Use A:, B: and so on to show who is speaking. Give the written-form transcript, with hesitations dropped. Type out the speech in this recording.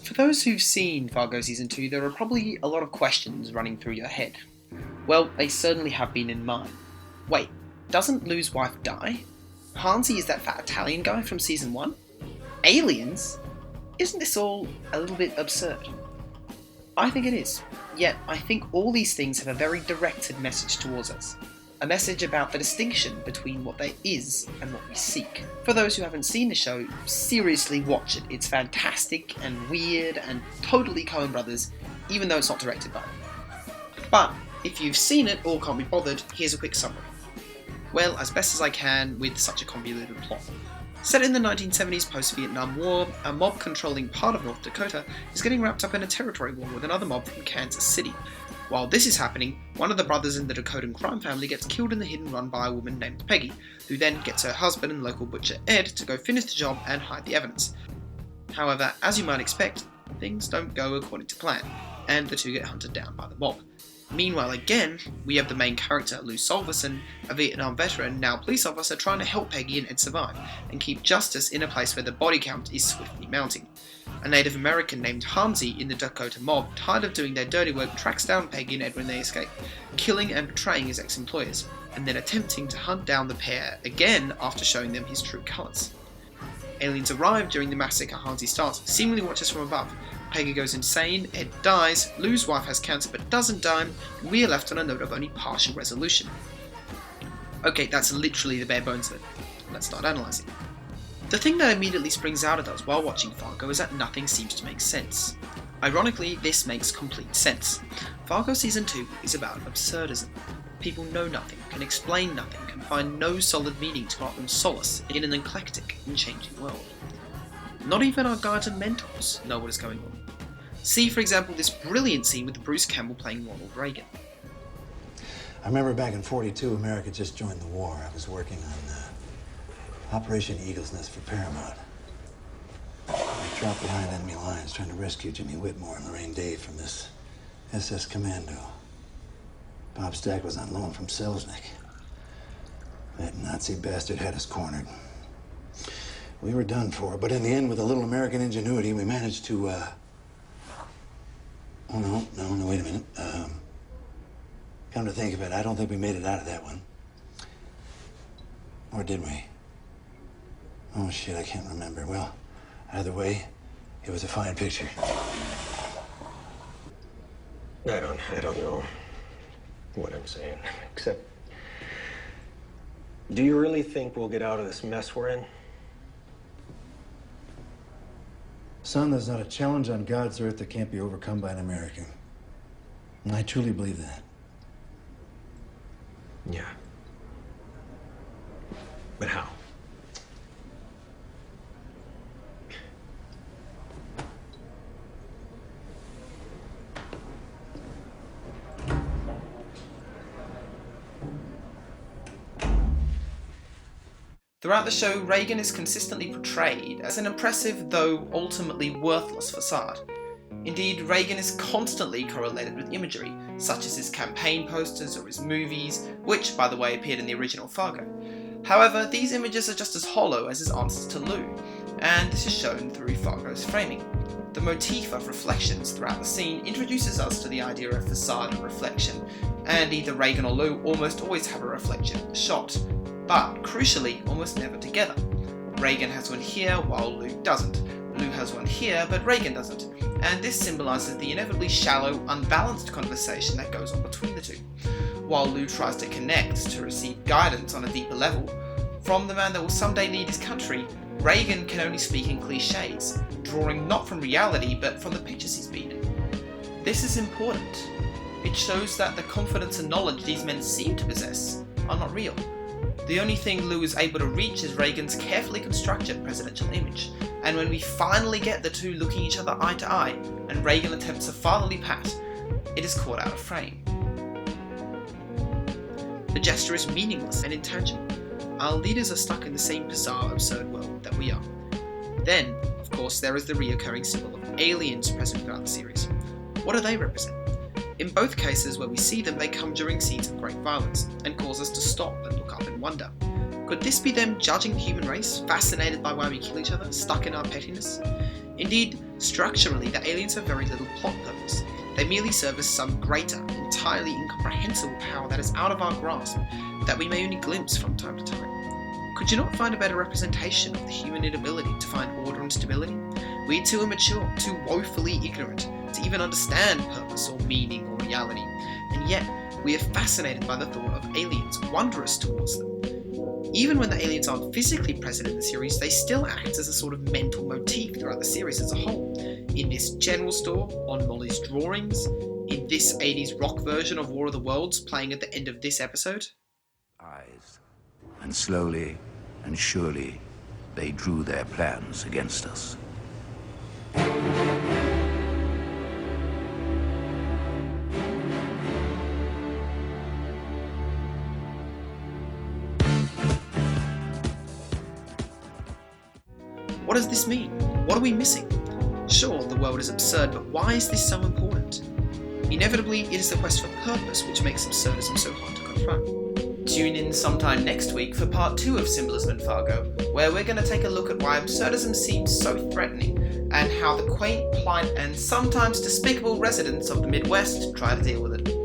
A: For those who've seen Fargo Season 2, there are probably a lot of questions running through your head. Well, they certainly have been in mine. Wait, doesn't Lou's wife die? Hansi is that fat Italian guy from Season 1? Aliens? Isn't this all a little bit absurd? I think it is. Yet, I think all these things have a very directed message towards us. A message about the distinction between what there is and what we seek. For those who haven't seen the show, seriously watch it. It's fantastic and weird and totally Coen Brothers, even though it's not directed by them. But, if you've seen it or can't be bothered, here's a quick summary. Well, as best as I can with such a convoluted plot. Set in the 1970s post-Vietnam War, a mob controlling part of North Dakota is getting wrapped up in a territory war with another mob from Kansas City. While this is happening, one of the brothers in the Dakotan crime family gets killed in the hit and run by a woman named Peggy, who then gets her husband and local butcher Ed to go finish the job and hide the evidence. However, as you might expect, things don't go according to plan, and the two get hunted down by the mob. Meanwhile, again, we have the main character, Lou Solverson, a Vietnam veteran, now police officer, trying to help Peggy and Ed survive, and keep justice in a place where the body count is swiftly mounting. A Native American named Hansi in the Dakota mob, tired of doing their dirty work, tracks down Peggy and Ed when they escape, killing and betraying his ex-employers, and then attempting to hunt down the pair again after showing them his true colours. Aliens arrive during the massacre Hansi starts, seemingly watches from above. Peggy goes insane, Ed dies, Lou's wife has cancer but doesn't die, and we are left on a note of only partial resolution. Okay, that's literally the bare bones of it. Let's start analysing. The thing that immediately springs out at us while watching Fargo is that nothing seems to make sense. Ironically, this makes complete sense. Fargo Season 2 is about absurdism. People know nothing, can explain nothing, can find no solid meaning to offer them solace in an eclectic and changing world. Not even our guides and mentors know what is going on. See, for example, this brilliant scene with Bruce Campbell playing Ronald Reagan.
B: I remember back in '42, America just joined the war. I was working on Operation Eagle's Nest for Paramount. I dropped behind enemy lines trying to rescue Jimmy Whitmore and Lorraine Dave from this SS Commando. Bob Stack was on loan from Selznick. That Nazi bastard had us cornered. We were done for, but in the end, with a little American ingenuity, we managed to, Oh, no, wait a minute. Come to think of it, I don't think we made it out of that one. Or did we? Oh, shit, I can't remember. Well, either way, it was a fine picture.
C: I don't know what I'm saying, except, do you really think we'll get out of this mess we're in?
B: Son, there's not a challenge on God's earth that can't be overcome by an American. And I truly believe that.
C: Yeah. But how?
A: Throughout the show, Reagan is consistently portrayed as an impressive, though ultimately worthless facade. Indeed, Reagan is constantly correlated with imagery, such as his campaign posters or his movies, which, by the way, appeared in the original Fargo. However, these images are just as hollow as his answers to Lou, and this is shown through Fargo's framing. The motif of reflections throughout the scene introduces us to the idea of facade and reflection, and either Reagan or Lou almost always have a reflection in the shot, but crucially, almost never together. Reagan has one here while Lou doesn't. Lou has one here, but Reagan doesn't. And this symbolises the inevitably shallow, unbalanced conversation that goes on between the two. While Lou tries to connect to receive guidance on a deeper level from the man that will someday lead his country, Reagan can only speak in cliches, drawing not from reality but from the pictures he's been in. This is important. It shows that the confidence and knowledge these men seem to possess are not real. The only thing Lou is able to reach is Reagan's carefully constructed presidential image, and when we finally get the two looking each other eye to eye, and Reagan attempts a fatherly pat, it is caught out of frame. The gesture is meaningless and intangible. Our leaders are stuck in the same bizarre, absurd world that we are. Then, of course, there is the reoccurring symbol of aliens present throughout the series. What do they represent? In both cases where we see them, they come during scenes of great violence, and cause us to stop and look up in wonder. Could this be them judging the human race, fascinated by why we kill each other, stuck in our pettiness? Indeed, structurally, the aliens have very little plot purpose. They merely serve as some greater, entirely incomprehensible power that is out of our grasp, that we may only glimpse from time to time. Could you not find a better representation of the human inability to find order and stability? We are too immature, too woefully ignorant, to even understand purpose or meaning or reality, and yet we are fascinated by the thought of aliens, wondrous towards them. Even when the aliens aren't physically present in the series, they still act as a sort of mental motif throughout the series as a whole. In this general store, on Molly's drawings, in this 80s rock version of War of the Worlds playing at the end of this episode.
D: Eyes, and slowly and surely they drew their plans against us.
A: What does this mean? What are we missing? Sure, the world is absurd, but why is this so important? Inevitably, it is the quest for purpose which makes absurdism so hard to confront. Tune in sometime next week for part 2 of Symbolism in Fargo, where we're going to take a look at why absurdism seems so threatening, and how the quaint, polite, and sometimes despicable residents of the Midwest try to deal with it.